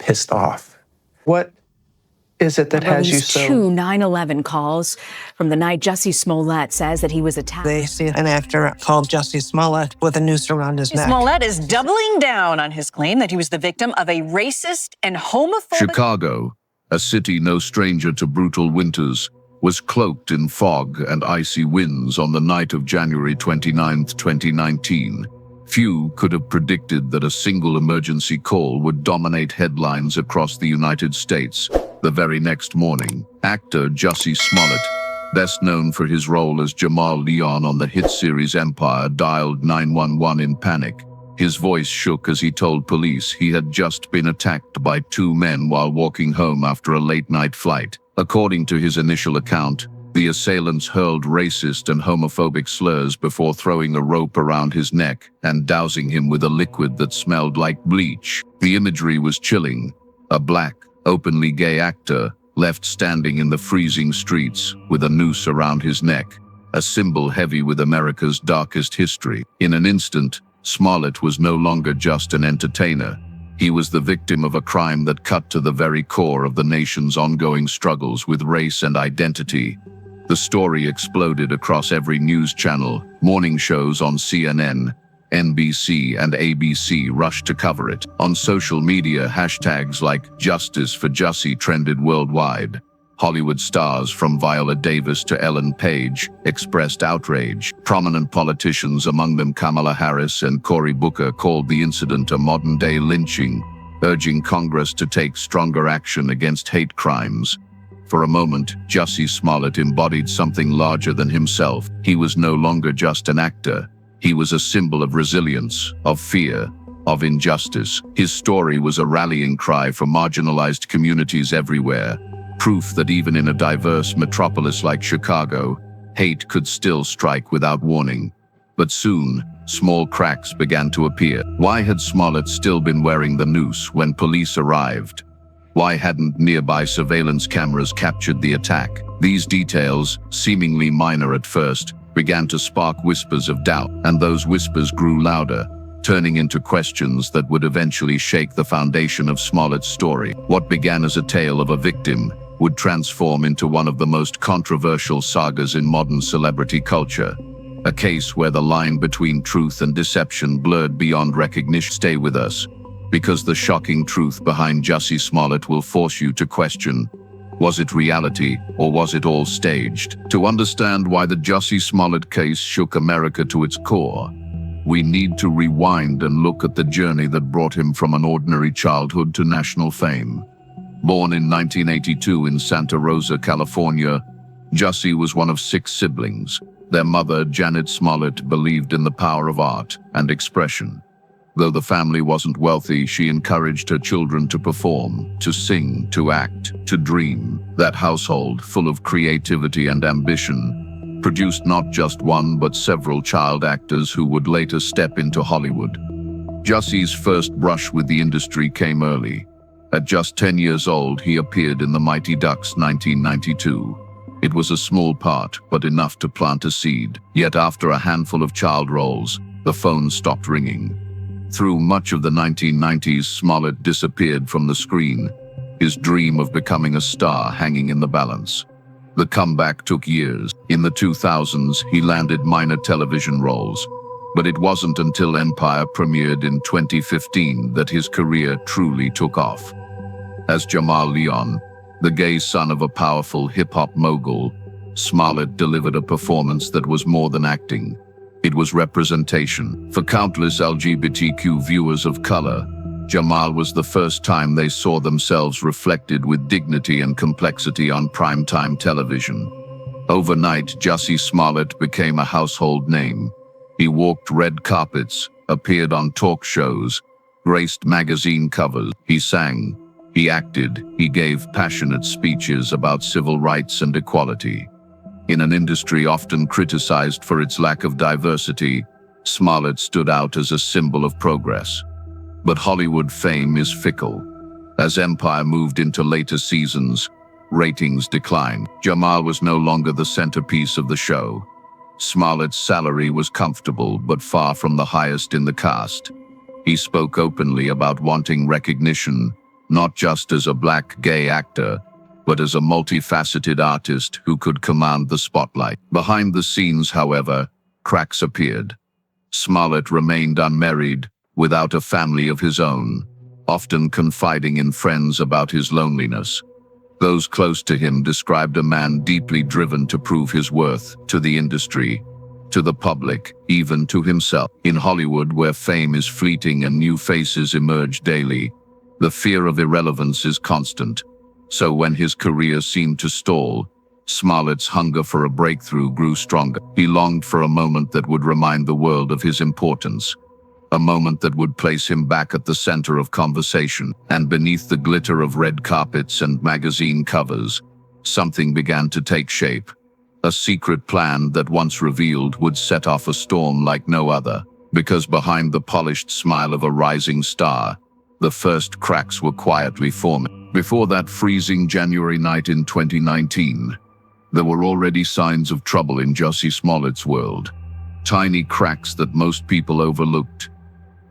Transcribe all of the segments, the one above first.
pissed off. What is it that has you so... Two 9/11 calls from the night Jussie Smollett says that he was attacked. They see an actor called Jussie Smollett with a noose around his neck. Smollett is doubling down on his claim that he was the victim of a racist and homophobic... Chicago, a city no stranger to brutal winters, was cloaked in fog and icy winds on the night of January 29, 2019. Few could have predicted that a single emergency call would dominate headlines across the United States. The very next morning, actor Jussie Smollett, best known for his role as Jamal Leon on the hit series Empire, dialed 911 in panic. His voice shook as he told police he had just been attacked by two men while walking home after a late-night flight. According to his initial account, the assailants hurled racist and homophobic slurs before throwing a rope around his neck and dousing him with a liquid that smelled like bleach. The imagery was chilling. A black, openly gay actor left standing in the freezing streets with a noose around his neck, a symbol heavy with America's darkest history. In an instant, Smollett was no longer just an entertainer. He was the victim of a crime that cut to the very core of the nation's ongoing struggles with race and identity. The story exploded across every news channel. Morning shows on CNN, NBC, and ABC rushed to cover it. On social media, hashtags like "Justice for Jussie" trended worldwide. Hollywood stars from Viola Davis to Ellen Page expressed outrage. Prominent politicians, among them Kamala Harris and Cory Booker, called the incident a modern-day lynching, urging Congress to take stronger action against hate crimes. For a moment, Jussie Smollett embodied something larger than himself. He was no longer just an actor. He was a symbol of resilience, of fear, of injustice. His story was a rallying cry for marginalized communities everywhere, proof that even in a diverse metropolis like Chicago, hate could still strike without warning. But soon, small cracks began to appear. Why had Smollett still been wearing the noose when police arrived? Why hadn't nearby surveillance cameras captured the attack? These details, seemingly minor at first, began to spark whispers of doubt, and those whispers grew louder, turning into questions that would eventually shake the foundation of Smollett's story. What began as a tale of a victim would transform into one of the most controversial sagas in modern celebrity culture. A case where the line between truth and deception blurred beyond recognition. Stay with us, because the shocking truth behind Jussie Smollett will force you to question, was it reality or was it all staged? To understand why the Jussie Smollett case shook America to its core, we need to rewind and look at the journey that brought him from an ordinary childhood to national fame. Born in 1982 in Santa Rosa, California, Jussie was one of 6 siblings. Their mother, Janet Smollett, believed in the power of art and expression. Though the family wasn't wealthy, she encouraged her children to perform, to sing, to act, to dream. That household, full of creativity and ambition, produced not just one but several child actors who would later step into Hollywood. Jussie's first brush with the industry came early. At just 10 years old, he appeared in The Mighty Ducks 1992. It was a small part, but enough to plant a seed. Yet after a handful of child roles, the phone stopped ringing. Through much of the 1990s, Smollett disappeared from the screen, his dream of becoming a star hanging in the balance. The comeback took years. In the 2000s, he landed minor television roles, but it wasn't until Empire premiered in 2015 that his career truly took off. As Jamal Leon, the gay son of a powerful hip-hop mogul, Smollett delivered a performance that was more than acting. It was representation. For countless LGBTQ viewers of color, Jamal was the first time they saw themselves reflected with dignity and complexity on primetime television. Overnight, Jussie Smollett became a household name. He walked red carpets, appeared on talk shows, graced magazine covers. He sang, he acted, he gave passionate speeches about civil rights and equality. In an industry often criticized for its lack of diversity, Smollett stood out as a symbol of progress. But Hollywood fame is fickle. As Empire moved into later seasons, ratings declined. Jamal was no longer the centerpiece of the show. Smollett's salary was comfortable, but far from the highest in the cast. He spoke openly about wanting recognition, not just as a black gay actor, but as a multifaceted artist who could command the spotlight. Behind the scenes, however, cracks appeared. Smollett remained unmarried, without a family of his own, often confiding in friends about his loneliness. Those close to him described a man deeply driven to prove his worth to the industry, to the public, even to himself. In Hollywood, where fame is fleeting and new faces emerge daily, the fear of irrelevance is constant. So when his career seemed to stall, Smollett's hunger for a breakthrough grew stronger. He longed for a moment that would remind the world of his importance, a moment that would place him back at the center of conversation. And beneath the glitter of red carpets and magazine covers, something began to take shape. A secret plan that once revealed would set off a storm like no other, because behind the polished smile of a rising star, the first cracks were quietly forming. Before that freezing January night in 2019, there were already signs of trouble in Jussie Smollett's world. Tiny cracks that most people overlooked.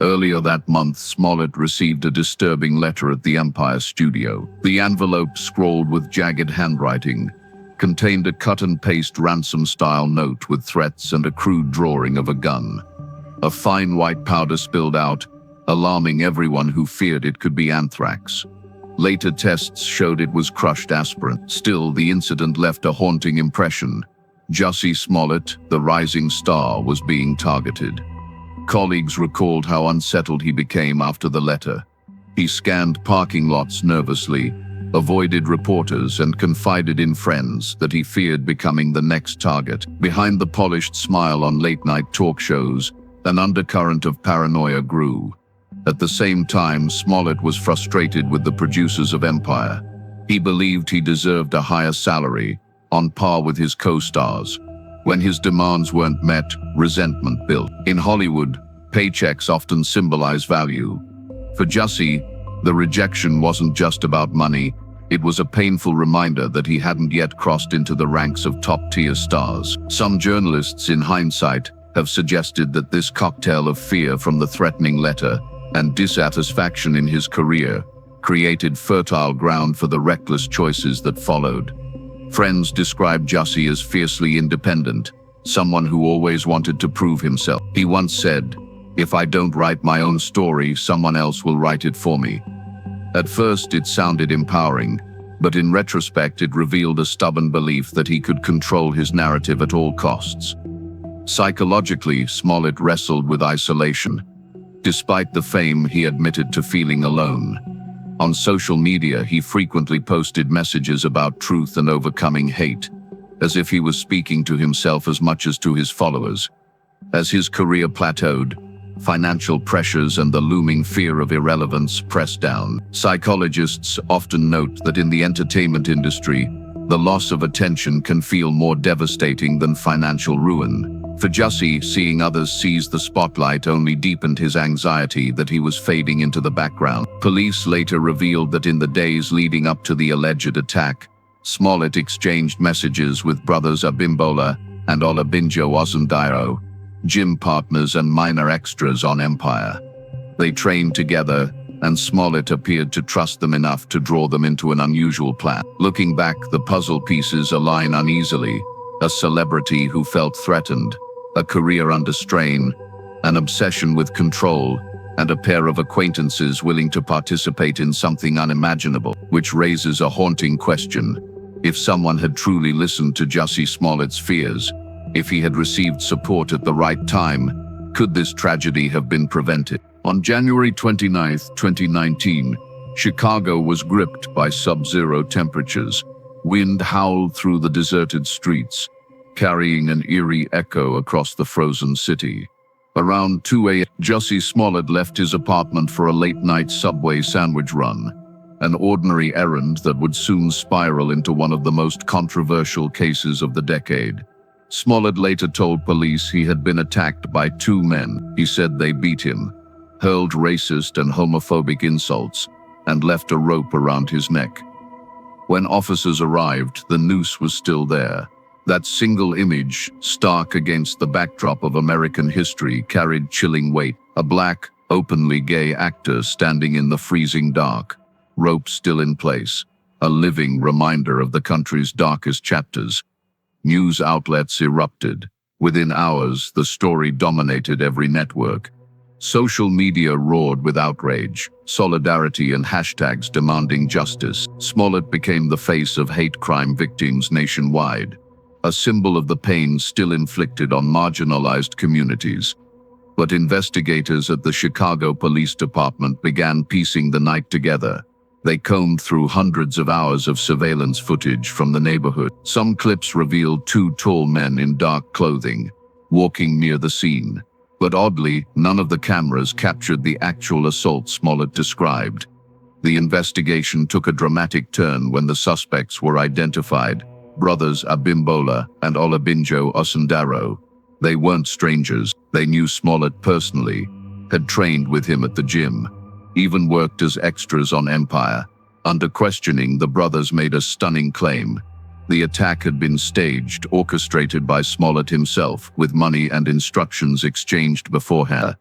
Earlier that month, Smollett received a disturbing letter at the Empire studio. The envelope, scrawled with jagged handwriting, contained a cut-and-paste ransom-style note with threats and a crude drawing of a gun. A fine white powder spilled out, alarming everyone who feared it could be anthrax. Later tests showed it was crushed aspirin. Still, the incident left a haunting impression. Jussie Smollett, the rising star, was being targeted. Colleagues recalled how unsettled he became after the letter. He scanned parking lots nervously, avoided reporters, and confided in friends that he feared becoming the next target. Behind the polished smile on late-night talk shows, an undercurrent of paranoia grew. At the same time, Smollett was frustrated with the producers of Empire. He believed he deserved a higher salary, on par with his co-stars. When his demands weren't met, resentment built. In Hollywood, paychecks often symbolize value. For Jussie, the rejection wasn't just about money, it was a painful reminder that he hadn't yet crossed into the ranks of top-tier stars. Some journalists, in hindsight, have suggested that this cocktail of fear from the threatening letter and dissatisfaction in his career created fertile ground for the reckless choices that followed. Friends described Jussie as fiercely independent, someone who always wanted to prove himself. He once said, "If I don't write my own story, someone else will write it for me." At first, it sounded empowering, but in retrospect, it revealed a stubborn belief that he could control his narrative at all costs. Psychologically, Smollett wrestled with isolation. Despite the fame, he admitted to feeling alone. On social media, he frequently posted messages about truth and overcoming hate, as if he was speaking to himself as much as to his followers. As his career plateaued, financial pressures and the looming fear of irrelevance pressed down. Psychologists often note that in the entertainment industry, the loss of attention can feel more devastating than financial ruin. For Jussie, seeing others seize the spotlight only deepened his anxiety that he was fading into the background. Police later revealed that in the days leading up to the alleged attack, Smollett exchanged messages with brothers Abimbola and Olabinjo Osundairo, gym partners and minor extras on Empire. They trained together, and Smollett appeared to trust them enough to draw them into an unusual plan. Looking back, the puzzle pieces align uneasily. A celebrity who felt threatened, a career under strain, an obsession with control, and a pair of acquaintances willing to participate in something unimaginable, which raises a haunting question. If someone had truly listened to Jussie Smollett's fears, if he had received support at the right time, could this tragedy have been prevented? On January 29, 2019, Chicago was gripped by sub-zero temperatures. Wind howled through the deserted streets, carrying an eerie echo across the frozen city. Around 2 a.m., Jussie Smollett left his apartment for a late-night subway sandwich run, an ordinary errand that would soon spiral into one of the most controversial cases of the decade. Smollett later told police he had been attacked by two men. He said they beat him, hurled racist and homophobic insults, and left a rope around his neck. When officers arrived, the noose was still there. That single image, stark against the backdrop of American history, carried chilling weight. A black, openly gay actor standing in the freezing dark, rope still in place, a living reminder of the country's darkest chapters. News outlets erupted. Within hours, the story dominated every network. Social media roared with outrage, solidarity and hashtags demanding justice. Smollett became the face of hate crime victims nationwide, a symbol of the pain still inflicted on marginalized communities. But investigators at the Chicago Police Department began piecing the night together. They combed through hundreds of hours of surveillance footage from the neighborhood. Some clips revealed two tall men in dark clothing, walking near the scene. But oddly, none of the cameras captured the actual assault Smollett described. The investigation took a dramatic turn when the suspects were identified: brothers Abimbola and Olabinjo Osundaro. They weren't strangers. They knew Smollett personally, had trained with him at the gym, even worked as extras on Empire. Under questioning, the brothers made a stunning claim. The attack had been staged, orchestrated by Smollett himself, with money and instructions exchanged beforehand.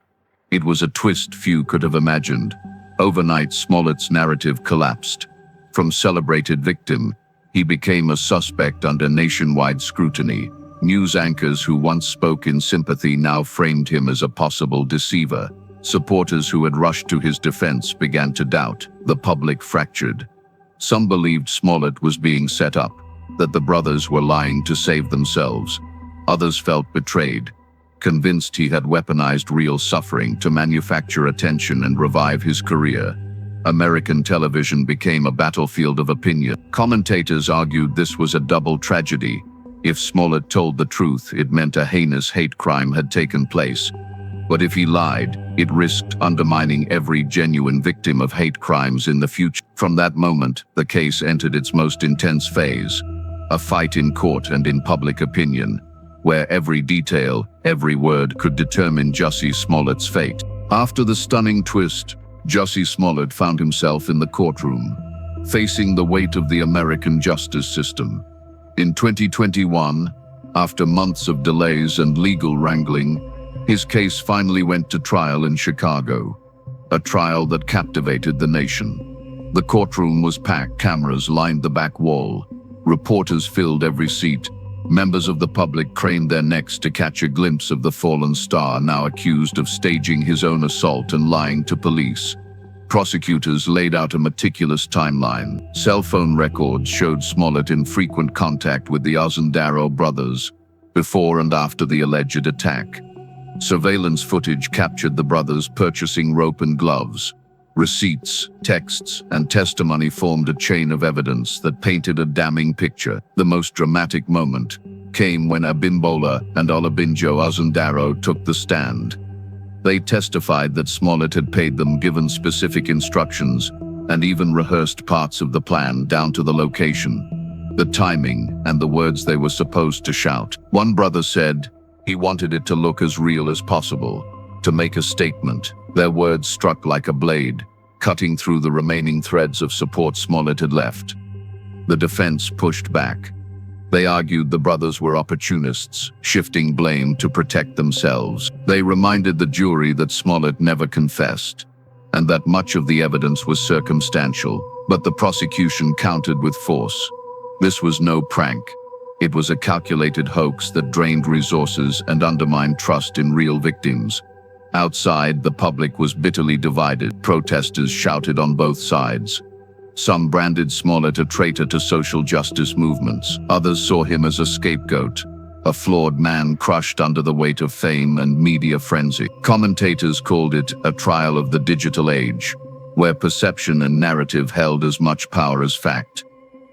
It was a twist few could have imagined. Overnight, Smollett's narrative collapsed. From celebrated victim, he became a suspect under nationwide scrutiny. News anchors who once spoke in sympathy now framed him as a possible deceiver. Supporters who had rushed to his defense began to doubt. The public fractured. Some believed Smollett was being set up, that the brothers were lying to save themselves. Others felt betrayed, convinced he had weaponized real suffering to manufacture attention and revive his career. American television became a battlefield of opinion. Commentators argued this was a double tragedy. If Smollett told the truth, it meant a heinous hate crime had taken place. But if he lied, it risked undermining every genuine victim of hate crimes in the future. From that moment, the case entered its most intense phase, a fight in court and in public opinion, where every detail, every word could determine Jussie Smollett's fate. After the stunning twist, Jussie Smollett found himself in the courtroom, facing the weight of the American justice system. In 2021, after months of delays and legal wrangling, his case finally went to trial in Chicago, a trial that captivated the nation. The courtroom was packed, cameras lined the back wall, reporters filled every seat, members of the public craned their necks to catch a glimpse of the fallen star now accused of staging his own assault and lying to police. Prosecutors laid out a meticulous timeline. Cell phone records showed Smollett in frequent contact with the Osundaro brothers, before and after the alleged attack. Surveillance footage captured the brothers purchasing rope and gloves. Receipts, texts, and testimony formed a chain of evidence that painted a damning picture. The most dramatic moment came when Abimbola and Olabinjo Osundaro took the stand. They testified that Smollett had paid them, given specific instructions, and even rehearsed parts of the plan down to the location, the timing, and the words they were supposed to shout. One brother said he wanted it to look as real as possible, to make a statement. Their words struck like a blade, cutting through the remaining threads of support Smollett had left. The defense pushed back. They argued the brothers were opportunists, shifting blame to protect themselves. They reminded the jury that Smollett never confessed, and that much of the evidence was circumstantial, but the prosecution countered with force. This was no prank. It was a calculated hoax that drained resources and undermined trust in real victims. Outside, the public was bitterly divided. Protesters shouted on both sides. Some branded Smollett a traitor to social justice movements. Others saw him as a scapegoat, a flawed man crushed under the weight of fame and media frenzy. Commentators called it a trial of the digital age, where perception and narrative held as much power as fact.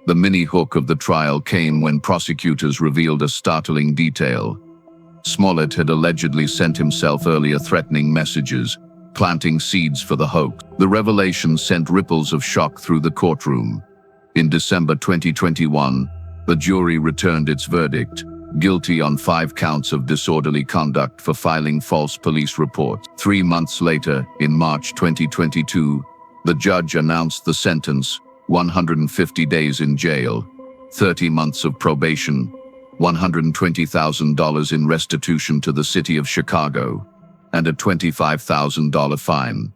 The mini-hook of the trial came when prosecutors revealed a startling detail. Smollett had allegedly sent himself earlier threatening messages, planting seeds for the hoax. The revelation sent ripples of shock through the courtroom. In December 2021, the jury returned its verdict, guilty on 5 counts of disorderly conduct for filing false police reports. 3 months later, in March 2022, the judge announced the sentence: 150 days in jail, 30 months of probation, $120,000 in restitution to the city of Chicago, and a $25,000 fine.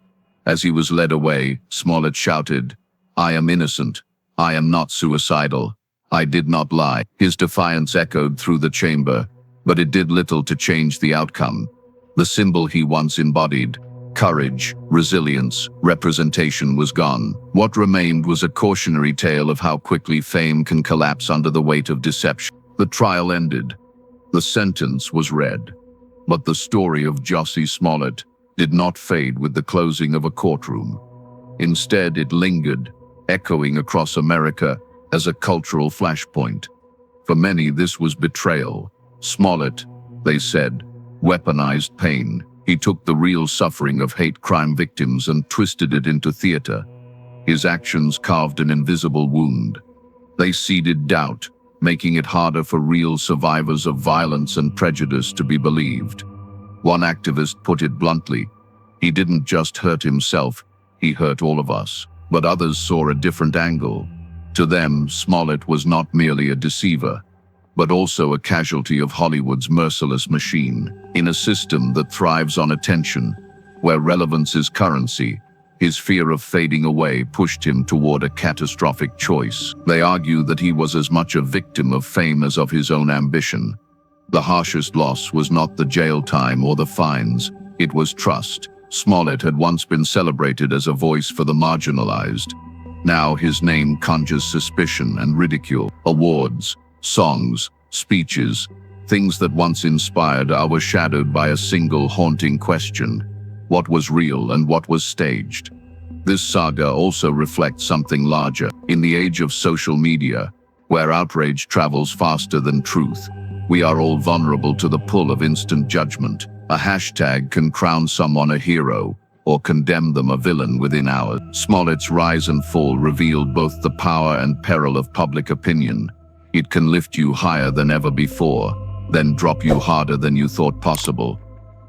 As he was led away, Smollett shouted, I am innocent. I am not suicidal. I did not lie. His defiance echoed through the chamber, but it did little to change the outcome. The symbol he once embodied, courage, resilience, representation, was gone. What remained was a cautionary tale of how quickly fame can collapse under the weight of deception. The trial ended. The sentence was read. But the story of Jussie Smollett did not fade with the closing of a courtroom. Instead, it lingered, echoing across America as a cultural flashpoint. For many, this was betrayal. Smollett, they said, weaponized pain. He took the real suffering of hate crime victims and twisted it into theater. His actions carved an invisible wound. They seeded doubt, making it harder for real survivors of violence and prejudice to be believed. One activist put it bluntly: he didn't just hurt himself, he hurt all of us. But others saw a different angle. To them, Smollett was not merely a deceiver, but also a casualty of Hollywood's merciless machine. In a system that thrives on attention, where relevance is currency, his fear of fading away pushed him toward a catastrophic choice. They argue that he was as much a victim of fame as of his own ambition. The harshest loss was not the jail time or the fines, it was trust. Smollett had once been celebrated as a voice for the marginalized. Now his name conjures suspicion and ridicule. Awards, songs, speeches, things that once inspired are overshadowed by a single haunting question: what was real and what was staged? This saga also reflects something larger. In the age of social media, where outrage travels faster than truth, we are all vulnerable to the pull of instant judgment. A hashtag can crown someone a hero or condemn them a villain within hours. Smollett's rise and fall revealed both the power and peril of public opinion. It can lift you higher than ever before, then drop you harder than you thought possible.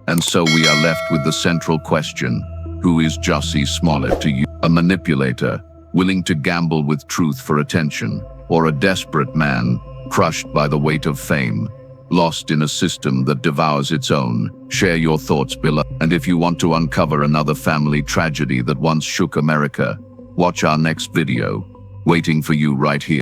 And so we are left with the central question: who is Jussie Smollett to you? A manipulator, willing to gamble with truth for attention, or a desperate man, crushed by the weight of fame, lost in a system that devours its own? Share your thoughts below. And if you want to uncover another family tragedy that once shook America, watch our next video, waiting for you right here.